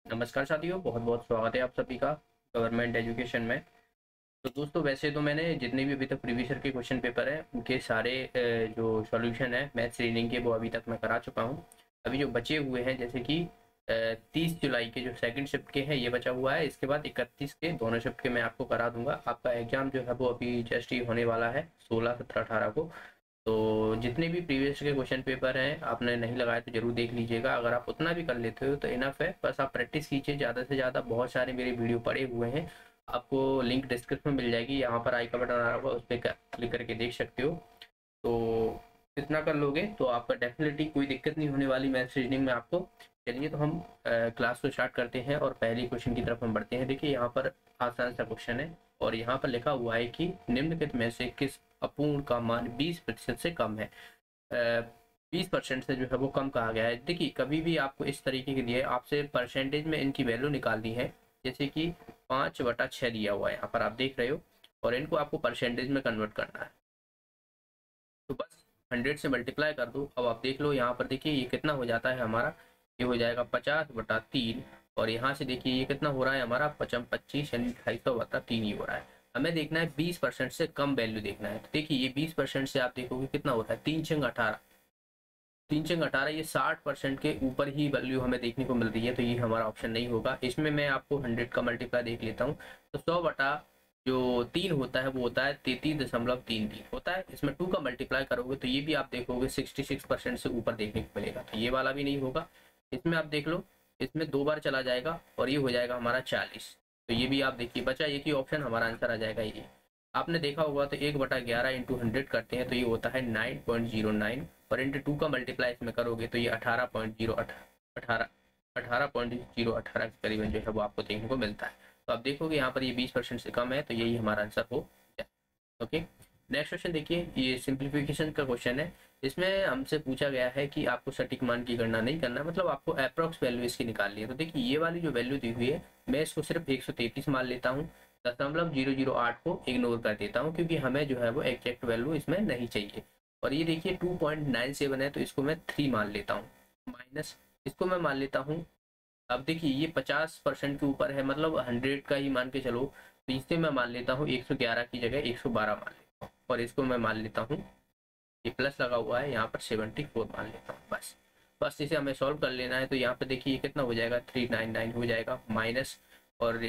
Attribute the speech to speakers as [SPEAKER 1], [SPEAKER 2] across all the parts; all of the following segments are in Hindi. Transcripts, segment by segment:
[SPEAKER 1] नमस्कार साथियों, बहुत बहुत स्वागत है आप सभी का गवर्नमेंट एजुकेशन में। तो दोस्तों, वैसे तो मैंने जितने भी अभी तक प्रीवियस ईयर के क्वेश्चन पेपर हैं उनके सारे जो सॉल्यूशन है मैथ्स रीजनिंग के वो अभी तक मैं करा चुका हूं। अभी जो बचे हुए हैं जैसे कि 30 जुलाई के जो सेकंड शिफ्ट के हैं ये बचा हुआ है। इसके बाद 31 के दोनों शिफ्ट के मैं आपको करा दूंगा। आपका एग्जाम जो है वो अभी जस्ट ही होने वाला है 16, 17, 18 को। तो जितने भी प्रीवियस के क्वेश्चन पेपर हैं आपने नहीं लगाए तो जरूर देख लीजिएगा। अगर आप उतना भी कर लेते हो तो इनफ है, बस आप प्रैक्टिस कीजिए ज़्यादा से ज़्यादा। बहुत सारे मेरे वीडियो पड़े हुए हैं, आपको लिंक डिस्क्रिप्शन में मिल जाएगी, यहाँ पर आई का बटन आ रहा होगा, उस पर क्लिक करके देख सकते हो। तो इतना कर लोगे तो आपका डेफिनेटली कोई दिक्कत नहीं होने वाली मैथ्स रीजनिंग में आपको। चलिए तो हम क्लास को स्टार्ट करते हैं और पहले क्वेश्चन की तरफ हम बढ़ते हैं। देखिए यहाँ पर आसान सा क्वेश्चन है और यहाँ पर लिखा हुआ है कि निम्नलिखित में से किस अपूर्ण का मान 20% से कम है। 20% से जो है वो कम कहा गया है। देखिए कभी भी आपको इस तरीके के दिए आपसे परसेंटेज में इनकी वैल्यू निकालनी है, जैसे कि 5/6 दिया हुआ है यहाँ पर आप देख रहे हो, और इनको आपको परसेंटेज में कन्वर्ट करना है। तो बस 100 से मल्टीप्लाई कर दो। अब आप देख लो यहाँ पर, देखिए ये कितना हो जाता है हमारा, ये हो जाएगा 50/3। और यहाँ से देखिए ये कितना हो रहा है हमारा 25 यानी 250/3 ही हो रहा है। हमें देखना है 20% से कम वैल्यू देखना है। तो देखिए ये 20% से आप देखोगे कितना होता है, 3×18, 3×18, ये 60% के ऊपर ही वैल्यू हमें देखने को मिल रही है। तो ये हमारा ऑप्शन नहीं होगा। इसमें मैं आपको 100 का मल्टीप्लाई देख लेता हूँ। तो 100/3 होता है वो होता है 33.33 होता है। इसमें 2 का मल्टीप्लाई करोगे तो ये भी आप देखोगे 66% से ऊपर देखने को मिलेगा। तो ये वाला भी नहीं होगा। इसमें आप देख लो, इसमें 2 बार चला जाएगा और ये हो जाएगा हमारा 40। तो ये भी आप देखिए, बचा एक ही ऑप्शन, हमारा आंसर आ जाएगा ये। आपने देखा होगा तो 1/11 इंटू 100 करते हैं तो ये होता है 9.09, और इंटू 2 का मल्टीप्लाई इसमें करोगे तो ये 18.018 के करीबन जो है वो आपको देखने को मिलता है। तो आप देखोगे यहाँ पर ये 20% से कम है, तो यही हमारा आंसर हो जाए। ओके, नेक्स्ट क्वेश्चन देखिए, ये सिंप्लीफिकेशन का क्वेश्चन है। इसमें हमसे पूछा गया है कि आपको सटीक मान की गणना नहीं करना, मतलब आपको अप्रोक्स वैल्यू इसकी निकालनी है। तो देखिए ये वाली जो वैल्यू दी हुई है मैं इसको सिर्फ 133 मान लेता हूँ। 0.008 को इग्नोर कर देता हूँ क्योंकि हमें जो है वो एग्जैक्ट वैल्यू इसमें नहीं चाहिए। और ये देखिए 2.97 है तो इसको मैं 3 मान लेता हूँ, माइनस इसको मैं मान लेता हूँ। अब देखिए ये 50% के ऊपर है, मतलब 100 का ही मान के चलो। तो इसे मैं मान लेता हूँ 111 की जगह 112 मान लेता हूँ, और इसको मैं मान लेता हूँ, ये प्लस लगा हुआ है यहाँ पर 74 मान लेता हूँ। बस बस इसे हमें सॉल्व कर लेना है। तो यहाँ पर देखिए ये कितना हो जाएगा, 399 हो जाएगा माइनस, और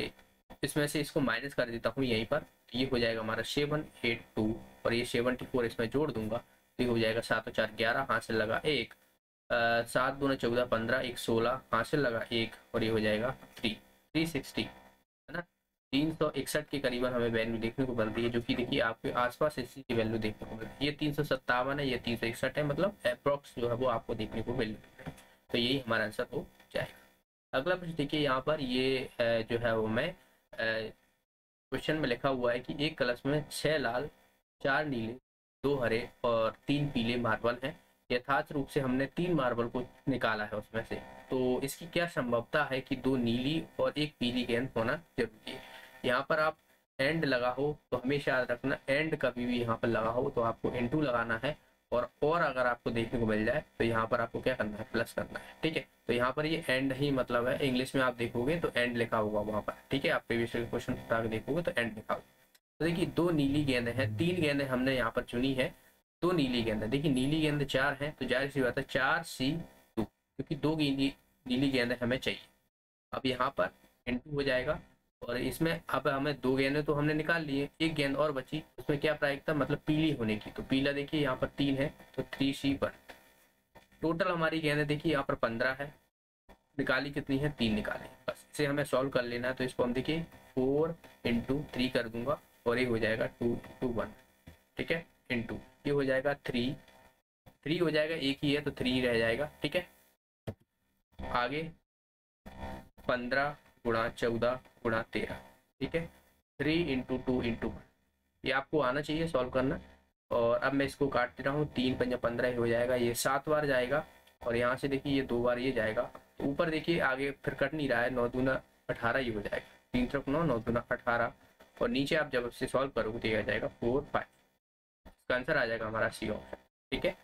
[SPEAKER 1] इसमें से इसको माइनस कर देता हूँ यहीं पर। तो ये हो जाएगा हमारा 782, और ये 74 इसमें जोड़ दूंगा तो ये हो जाएगा 7 और 4 11, हासिल लगा 1, 7×2 = 14, 15, 1 16, हासिल लगा 1, और ये हो जाएगा 360, है ना। 361 के करीबन हमें वैल्यू देखने को मिलती है, जो कि देखिए आपके आसपास इसी की वैल्यू देखने को मिलती है। ये 357 है, ये 361 है, मतलब अप्रोक्स जो है वो आपको देखने को मिल रही है। तो यही हमारा आंसर हो जाएगा। अगला प्रश्न देखिए, यहाँ पर ये जो है वो मैं क्वेश्चन में लिखा हुआ है कि एक कलश में 6 लाल, 4 नीले, 2 हरे और 3 पीले मार्बल हैं। यथार्थ रूप से हमने 3 मार्बल को निकाला है उसमें से, तो इसकी क्या संभवता है कि 2 नीली और 1 पीली गेंद होना जरूरी है। यहाँ पर आप एंड लगा हो तो हमेशा याद रखना, एंड कभी भी यहाँ पर लगा हो तो आपको इनटू लगाना है, और अगर आपको देखने को मिल जाए तो यहाँ पर आपको क्या करना है, प्लस करना है। ठीक है, तो यहाँ पर ये एंड ही मतलब है, इंग्लिश में आप देखोगे तो एंड लिखा होगा वहाँ पर। ठीक है, आप प्रीवियस क्वेश्चन उठा के देखोगे तो एंड लिखा होगा। तो देखिए 2 नीली गेंद है, 3 गेंदें हमने यहाँ पर चुनी है, 2 नीली गेंद है। देखिए नीली गेंद 4 है तो जाहिर सी बात है 4C2, क्योंकि 2 नीली गेंद हमें चाहिए। अब यहाँ पर इंटू हो जाएगा, और इसमें अब हमें 2 गेंदें तो हमने निकाल लिए, एक गेंद और बची, उसमें क्या प्रायिकता, मतलब पीली होने की। तो पीला देखिए यहाँ पर 3 है तो 3C1। टोटल हमारी गेंदें देखिए यहाँ पर 15 है, निकाली कितनी है, 3 निकाले। बस इसे हमें सॉल्व कर लेना है। तो इसको हम देखिए 4×3 कर दूंगा, और ये हो जाएगा 2×1। ठीक है, इंटू ये हो जाएगा 3 हो जाएगा, एक ही है तो 3 रह जाएगा। ठीक है, आगे 15×14×13। ठीक है, 3×2×1, ये आपको आना चाहिए सॉल्व करना। और अब मैं इसको काट दे रहा हूँ, 3×5 = 15 हो जाएगा, ये 7 बार जाएगा, और यहाँ से देखिए ये 2 बार ये जाएगा। तो ऊपर देखिए आगे फिर कट नहीं रहा है, 9×2=18 ये हो जाएगा, 3 तरफ 9, 9×2=18, और नीचे आप जब इससे सॉल्व करोगे तो ये आ जाएगा 4 5। इसका आंसर आ जाएगा हमारा सी ऑप्शन। ठीक है,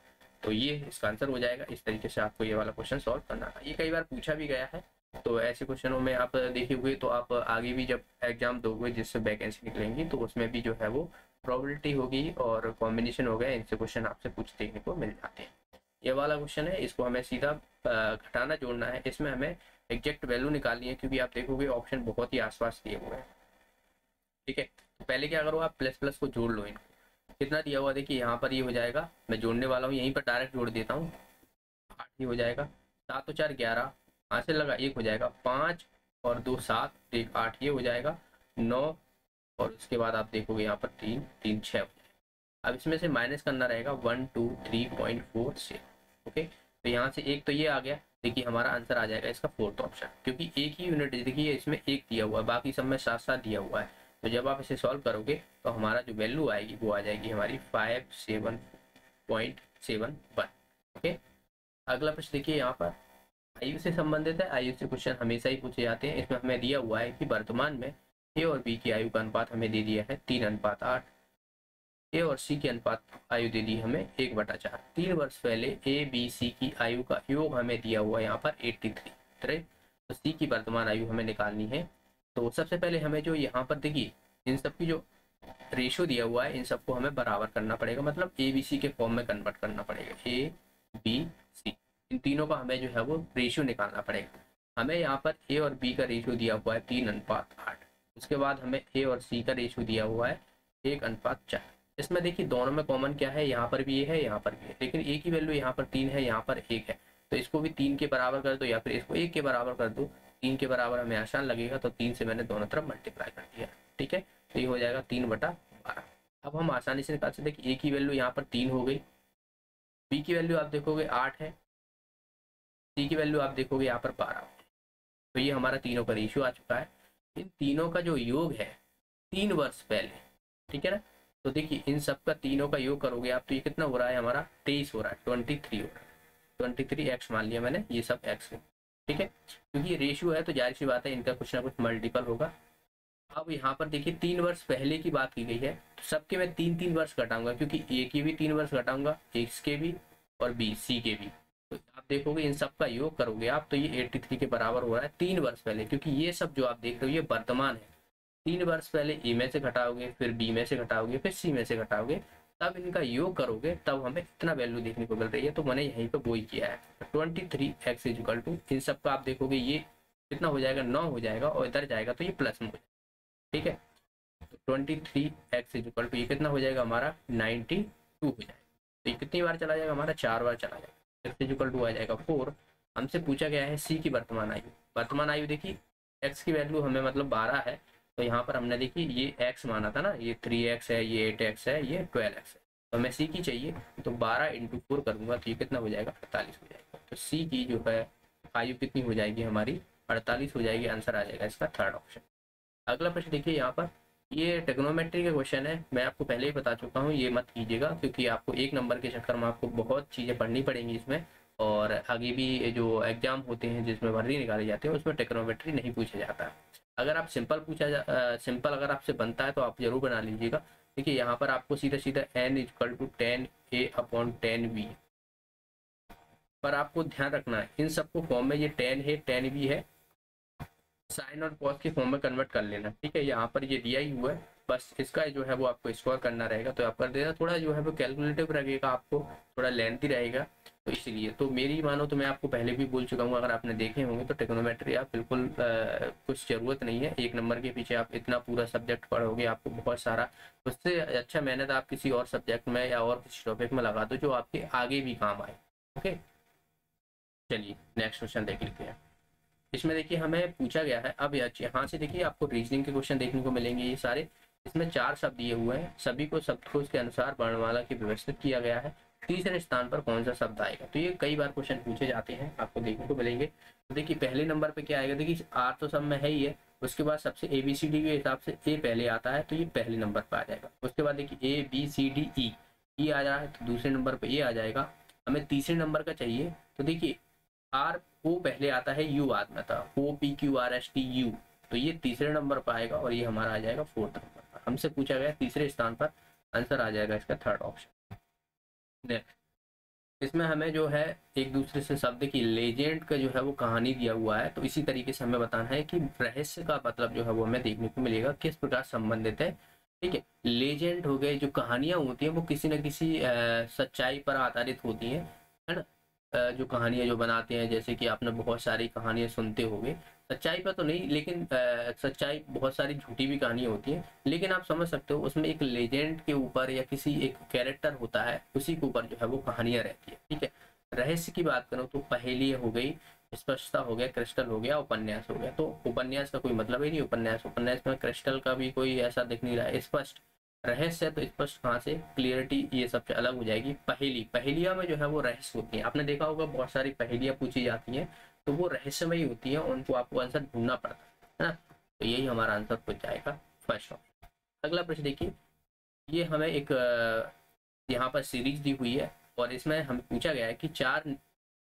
[SPEAKER 1] तो ये इसका आंसर हो जाएगा। इस तरीके से आपको ये वाला क्वेश्चन सॉल्व करना है। ये कई बार पूछा भी गया है, तो ऐसे क्वेश्चनों में आप देखोगे तो आप आगे भी जब एग्जाम दोगे जिससे वैकेंसी निकलेंगी तो उसमें भी जो है वो प्रोबेबिलिटी होगी और कॉम्बिनेशन हो गया, इनसे क्वेश्चन आपसे कुछ देखने को मिल जाते हैं। ये वाला क्वेश्चन है, इसको हमें सीधा घटाना जोड़ना है, इसमें हमें एग्जैक्ट वैल्यू निकालनी है क्योंकि आप देखोगे ऑप्शन बहुत ही आसपास दिए हुए हैं। ठीक है, तो पहले क्या करो, आप प्लस प्लस को जोड़ लो इनको। कितना दिया हुआ देखिए यहाँ पर ये हो जाएगा, मैं जोड़ने वाला हूँ यहीं पर डायरेक्ट जोड़ देता हूँ। 8 ही हो जाएगा, 7 और 4 11, 5 से लगा 1 हो जाएगा, 5 और 2 7, 1 8 ये हो जाएगा 9, और उसके बाद आप देखोगे यहाँ पर 3 3 6 हो जाएगा। अब इसमें से माइनस करना रहेगा 1 2 3.4 से। ओके, तो यहाँ से एक तो ये आ गया, देखिए हमारा आंसर आ जाएगा इसका फोर्थ ऑप्शन, क्योंकि एक ही यूनिट देखिए इसमें एक दिया हुआ है, बाकी सब में साथ साथ दिया हुआ है। तो जब आप इसे सॉल्व करोगे तो हमारा जो वैल्यू आएगी वो आ जाएगी हमारी 57.71। ओके, अगला प्रश्न देखिए यहाँ पर आयु से संबंधित है। आयु से क्वेश्चन हमेशा ही पूछे जाते हैं। इसमें हमें दिया हुआ है कि वर्तमान में ए और बी की आयु का अनुपात हमें दे दिया है 3:8। ए और सी की अनुपात आयु दे दी हमें 1/4। 3 वर्ष पहले ए बी सी की आयु का योग हमें दिया हुआ है यहाँ पर 83। तो सी की वर्तमान आयु हमें निकालनी है। तो सबसे पहले हमें जो यहाँ पर देखिए इन सब की जो रेशियो दिया हुआ है इन सबको हमें बराबर करना पड़ेगा, मतलब ए बी सी के फॉर्म में कन्वर्ट करना पड़ेगा। ए बी सी इन तीनों का हमें जो है वो रेशियो निकालना पड़ेगा। हमें यहाँ पर ए और बी का रेशियो दिया हुआ है 3:8। उसके बाद हमें ए और सी का रेशियो दिया हुआ है 1:4। इसमें देखिए दोनों में कॉमन क्या है, यहाँ पर भी ये है यहाँ पर भी है, लेकिन एक ही वैल्यू यहाँ पर 3 है यहाँ पर 1 है, तो इसको भी 3 के बराबर कर दो या फिर इसको 1 के बराबर कर दो। 3 के बराबर हमें आसान लगेगा तो 3 से मैंने दोनों तरफ मल्टीप्लाई कर दिया। ठीक है, तो ये हो जाएगा 3/12। अब हम आसानी से निकाल सकते हैं कि ए की वैल्यू यहाँ पर 3 हो गई, बी की वैल्यू आप देखोगे 8 है, सी की वैल्यू आप देखोगे यहाँ पर 12। तो ये हमारा तीनों का रेशियो आ चुका है। इन तीनों का जो योग है 3 वर्ष पहले, ठीक है ना, तो देखिए इन सब का तीनों का योग करोगे आप तो ये कितना हो रहा है हमारा 23 हो रहा है, 23 हो रहा है। 23 एक्स मान लिया मैंने, ये सब एक्स है। ठीक है, क्योंकि ये रेशियो है तो जाहिर सी बात है इनका कुछ ना कुछ मल्टीपल होगा। अब यहाँ पर देखिए 3 वर्ष पहले की बात की गई है, तो सबके मैं 3-3 वर्ष घटाऊंगा, क्योंकि ए के भी 3 वर्ष घटाऊंगा, एक्स के भी और बी सी के भी। तो आप देखोगे इन सब का योग करोगे आप तो ये 83 के बराबर हो रहा है 3 वर्ष पहले, क्योंकि ये सब जो आप देख रहे हो ये वर्तमान है। 3 वर्ष पहले ए में से घटाओगे, फिर बी में से घटाओगे, फिर सी में से घटाओगे, तब इनका योग करोगे तब हमें इतना वैल्यू देखने को मिल रही है। तो मैंने यहीं पर वो ही किया है। 23x इक्वल टू इन सब का आप देखोगे ये कितना हो जाएगा 9 हो जाएगा, और इधर जाएगा तो ये प्लस में हो जाएगा। ठीक है, तो 23x इक्वल टू ये कितना हो जाएगा हमारा 92 हो जाएगा। तो ये कितनी बार चला जाएगा हमारा 4 बार चला जाएगा। x इक्वल टू आ जाएगा 4। हमसे पूछा गया है सी की वर्तमान आयु। वर्तमान आयु देखिए x की वैल्यू हमें मतलब 12 है, तो यहाँ पर हमने देखिए ये x माना था ना, ये 3x है, ये 8x है, ये 12x है, तो हमें सी की चाहिए। तो 12 × 4 करूंगा तो ये कितना हो जाएगा 48 हो जाएगा। तो सी की जो है आयु कितनी हो जाएगी हमारी 48 हो जाएगी। आंसर आ जाएगा इसका थर्ड ऑप्शन। अगला प्रश्न देखिए यहाँ पर, ये ट्रिग्नोमेट्री का क्वेश्चन है। मैं आपको पहले ही बता चुका हूँ, ये मत कीजिएगा क्योंकि आपको 1 नंबर के चक्कर में आपको बहुत चीज़ें पढ़नी पड़ेंगी इसमें, और आगे भी जो एग्जाम होते हैं जिसमें भर्ती निकाले जाते हैं उसमें ट्रिग्नोमेट्री नहीं पूछा जाता है। अगर आप सिंपल अगर आपसे बनता है तो आप जरूर बना लीजिएगा। देखिए यहाँ पर आपको सीधा सीधा n इक्वल टू 10a/10b, पर आपको ध्यान रखना है इन सबको फॉर्म में ये 10 है 10b है, साइन और कॉस के फॉर्म में कन्वर्ट कर लेना। ठीक है, यहाँ पर ये दिया ही हुआ है, बस इसका जो है वो आपको स्कोर करना रहेगा तो आप कर देना। थोड़ा जो है वो कैलकुलेटिव रहेगा, आपको थोड़ा लेंथी रहेगा, तो इसलिए तो मेरी मानो तो मैं आपको पहले भी बोल चुका हूँ, अगर आपने देखे होंगे तो ट्रिग्नोमेट्री आप बिल्कुल कुछ ज़रूरत नहीं है 1 नंबर के पीछे आप इतना पूरा सब्जेक्ट पढ़ोगे, आपको बहुत सारा, उससे अच्छा मेहनत आप किसी और सब्जेक्ट में या और किसी टॉपिक में लगा दो जो आपके आगे भी काम आए। ओके, चलिए नेक्स्ट क्वेश्चन देख लेते हैं। इसमें देखिए हमें पूछा गया है, अब यहाँ से देखिए आपको रीजनिंग के क्वेश्चन देखने को मिलेंगे ये सारे। इसमें 4 शब्द दिए हुए हैं, सभी को शब्दकोश के अनुसार वर्णमाला की व्यवस्थित किया गया है। तीसरे स्थान पर कौन सा शब्द आएगा, तो ये कई बार क्वेश्चन पूछे जाते हैं, आपको देखने को मिलेंगे। तो देखिए पहले नंबर पे क्या आएगा, देखिए आर तो सब में है ही है, उसके बाद सबसे ABCD के हिसाब से ए पहले आता है तो ये पहले नंबर पर आ जाएगा। उसके बाद देखिए ABCDE ई आ रहा है तो दूसरे नंबर पर ए आ जाएगा। हमें तीसरे नंबर का चाहिए, तो देखिए आर ओ पहले आता है, यू बाद में था, OPQRSTU, तो ये तीसरे नंबर पर आएगा और ये हमारा आ जाएगा 4th नंबर पर। हमसे पूछा गया तीसरे स्थान पर, आंसर आ जाएगा इसका थर्ड ऑप्शन। नेक्स्ट इसमें हमें जो है एक दूसरे से शब्द की लेजेंड का जो है वो कहानी दिया हुआ है, तो इसी तरीके से हमें बताना है कि रहस्य का मतलब जो है वो हमें देखने को मिलेगा किस प्रकार संबंधित है। ठीक है, लेजेंड हो गए, जो कहानियां होती हैं वो किसी न किसी सच्चाई पर आधारित होती हैं, है ना। जो कहानियां जो बनाते हैं, जैसे कि आपने बहुत सारी कहानियां सुनते होंगे, सच्चाई पर तो नहीं, लेकिन सच्चाई बहुत सारी झूठी भी कहानियां होती हैं, लेकिन आप समझ सकते हो उसमें एक लेजेंड के ऊपर या किसी एक कैरेक्टर होता है, उसी के ऊपर जो है वो कहानियां रहती है। ठीक है, रहस्य की बात करूँ तो पहेली हो गई, स्पष्टता हो गया, क्रिस्टल हो गया, उपन्यास हो गया। तो उपन्यास का कोई मतलब ही नहीं, उपन्यास उपन्यास में क्रिस्टल का भी कोई ऐसा दिख नहीं रहा है। स्पष्ट रहस्य है, तो स्पष्ट कहाँ से, क्लियरिटी ये सबसे अलग हो जाएगी। पहेली, पहेलिया में जो है वो रहस्य होती है, आपने देखा होगा बहुत सारी पहेलियां पूछी जाती हैं, तो वो रहस्यमयी होती है, उनको आपको आंसर ढूंढना पड़ता है ना। तो यही हमारा आंसर हो जाएगा फर्स्ट ऑप्शन। अगला प्रश्न देखिए, ये हमें एक यहाँ पर सीरीज दी हुई है, और इसमें हमें पूछा गया है कि 4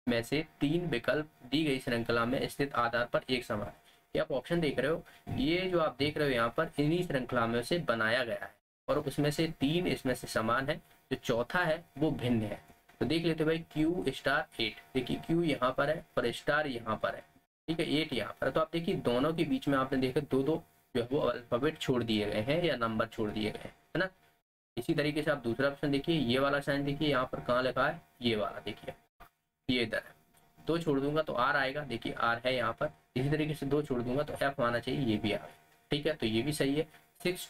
[SPEAKER 1] में से 3 विकल्प दी गई श्रृंखला में स्थित आधार पर एक समान। ये आप ऑप्शन देख रहे हो, ये जो आप देख रहे हो यहाँ पर इन्हीं श्रृंखला में से बनाया गया है, और उसमें से 3 इसमें से समान है, जो चौथा है वो भिन्न है। तो देख लेते भाई, Q स्टार 8, देखिए Q यहाँ पर है और स्टार यहाँ पर है, ठीक है, 8 यहाँ पर है। तो आप देखिए दोनों के बीच में आपने देखा दो दो जो है वो अल्फाबेट छोड़ दिए गए हैं या नंबर छोड़ दिए गए हैं, है ना। इसी तरीके से आप दूसरा ऑप्शन देखिए, ये वाला साइन देखिए यहाँ पर कहाँ लिखा है, ये वाला देखिए, ये इधर है। 2 छोड़ दूंगा तो R आएगा, देखिए R है यहाँ पर। इसी तरीके से 2 छोड़ दूंगा तो F आना चाहिए, ये भी आ गया। ठीक है, तो ये भी सही है। 6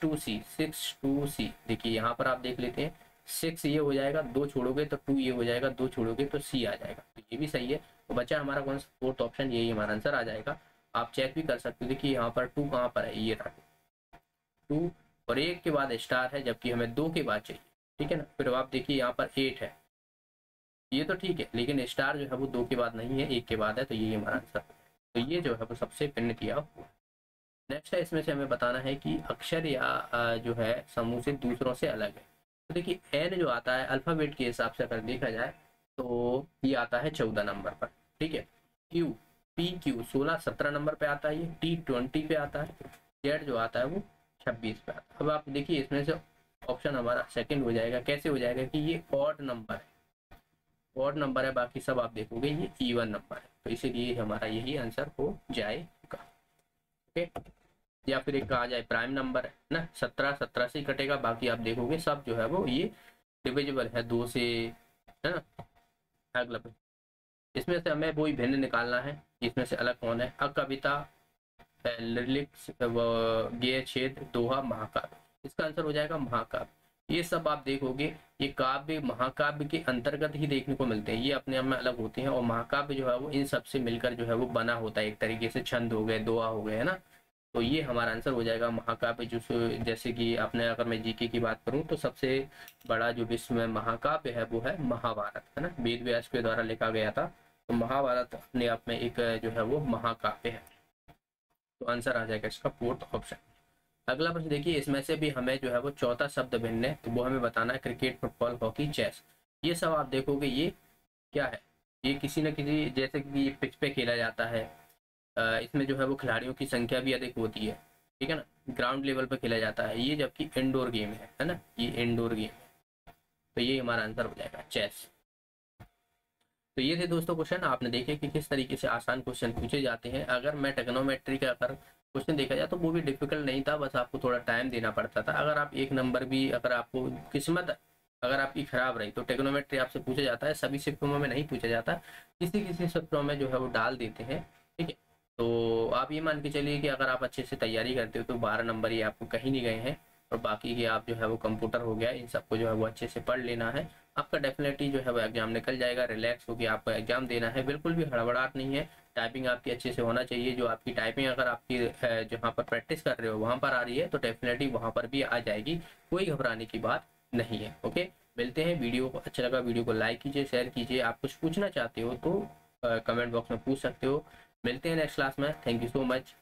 [SPEAKER 1] 2C देखिए यहाँ पर आप देख लेते हैं, 6 ये हो जाएगा, 2 छोड़ोगे तो 2 ये हो जाएगा, 2 छोड़ोगे तो C आ जाएगा, तो ये भी सही है। तो बचा हमारा कौन सा, फोर्थ ऑप्शन, यही हमारा आंसर आ जाएगा। आप चेक भी कर सकते हो, देखिए यहाँ पर 2 कहाँ पर है, ये रहा 2, और 1 के बाद स्टार है, जबकि हमें 2 के बाद चाहिए। ठीक है ना, फिर आप देखिए यहाँ पर 8 है, ये तो ठीक है, लेकिन स्टार जो है वो 2 के बाद नहीं है, 1 के बाद है, तो यही हमारा आंसर। तो ये जो है वो सबसे भिन्न किया हुआ। नेक्स्ट है, इसमें से हमें बताना है कि अक्षर या जो है समूह से दूसरों से अलग है। तो देखिए एन जो आता है अल्फाबेट के हिसाब से अगर देखा जाए तो ये आता है 14 नंबर पर। ठीक है, क्यू पी क्यू 16-17 नंबर पे आता है, ये टी 20 पे आता है, जेड जो आता है वो 26 पे आता है। अब आप देखिए इसमें से ऑप्शन हमारा सेकंड हो जाएगा। कैसे हो जाएगा कि ये ऑड नंबर है, ऑड नंबर है, बाकी सब आप देखोगे ये इवन नंबर है, तो इसीलिए हमारा यही आंसर हो जाएगा। ओके, या फिर एक कहा जाए प्राइम नंबर है ना, 17 से ही कटेगा, बाकी आप देखोगे सब जो है वो ये डिविजिबल है 2 से, है ना। अगला इसमें से हमें वही भिन्न निकालना है, इसमें से अलग कौन है। अकविता, लिरिक्स, गेय छेद, दोहा, महाकाव्य, इसका आंसर हो जाएगा महाकाव्य। ये सब आप देखोगे ये काव्य महाकाव्य के अंतर्गत ही देखने को मिलते हैं, ये अपने आप में अलग होते हैं, और महाकाव्य जो है वो इन सब से मिलकर जो है वो बना होता है, एक तरीके से छंद हो गए, दोहा हो गए, है ना। तो ये हमारा आंसर हो जाएगा महाकाव्य। जो जैसे कि आपने, अगर मैं जीके की बात करूं तो सबसे बड़ा जो विश्व में महाकाव्य है वो है महाभारत, है ना, वेद व्यास के द्वारा लिखा गया था। तो महाभारत अपने आप में एक जो है वो महाकाव्य है, तो आंसर आ जाएगा इसका फोर्थ ऑप्शन। अगला प्रश्न देखिए, इसमें से भी हमें जो है वो चौथा शब्द भिन्न है, तो वो हमें बताना है। क्रिकेट, फुटबॉल, हॉकी, चेस, ये सब आप देखोगे ये क्या है, ये किसी न किसी, जैसे कि पिच पे खेला जाता है, इसमें जो है वो खिलाड़ियों की संख्या भी अधिक होती है, ठीक है ना, ग्राउंड लेवल पर खेला जाता है ये, जबकि इंडोर गेम है ना, ये इंडोर गेम है, तो ये हमारा आंसर हो जाएगा चेस। तो ये थे दोस्तों क्वेश्चन, आपने देखे कि किस तरीके से आसान क्वेश्चन पूछे जाते हैं। अगर मैं टेक्नोमेट्री का अगर क्वेश्चन देखा जाए तो वो भी डिफिकल्ट नहीं था, बस आपको थोड़ा टाइम देना पड़ता था। अगर आप एक नंबर भी, अगर आपको किस्मत अगर आपकी खराब रही तो टेक्नोमेट्री आपसे पूछा जाता है, सभी शिफ्टों में नहीं पूछा जाता, किसी किसी शिफ्टों में जो है वो डाल देते हैं। ठीक है, तो आप ये मान के चलिए कि अगर आप अच्छे से तैयारी करते हो तो 12 नंबर ही आपको कहीं नहीं गए हैं, और बाकी के आप जो है वो कंप्यूटर हो गया, इन सबको जो है वो अच्छे से पढ़ लेना है, आपका डेफिनेटली जो है वो एग्जाम निकल जाएगा। रिलैक्स होकर आपको एग्जाम देना है, बिल्कुल भी हड़बड़ाहट नहीं है। टाइपिंग आपकी अच्छे से होना चाहिए, जो आपकी टाइपिंग अगर आपकी जहाँ पर प्रैक्टिस कर रहे हो वहाँ पर आ रही है तो डेफिनेटली वहाँ पर भी आ जाएगी, कोई घबराने की बात नहीं है। ओके, मिलते हैं। वीडियो को अच्छा लगा वीडियो को लाइक कीजिए, शेयर कीजिए। आप कुछ पूछना चाहते हो तो कमेंट बॉक्स में पूछ सकते हो। मिलते हैं नेक्स्ट क्लास में। Thank you so much.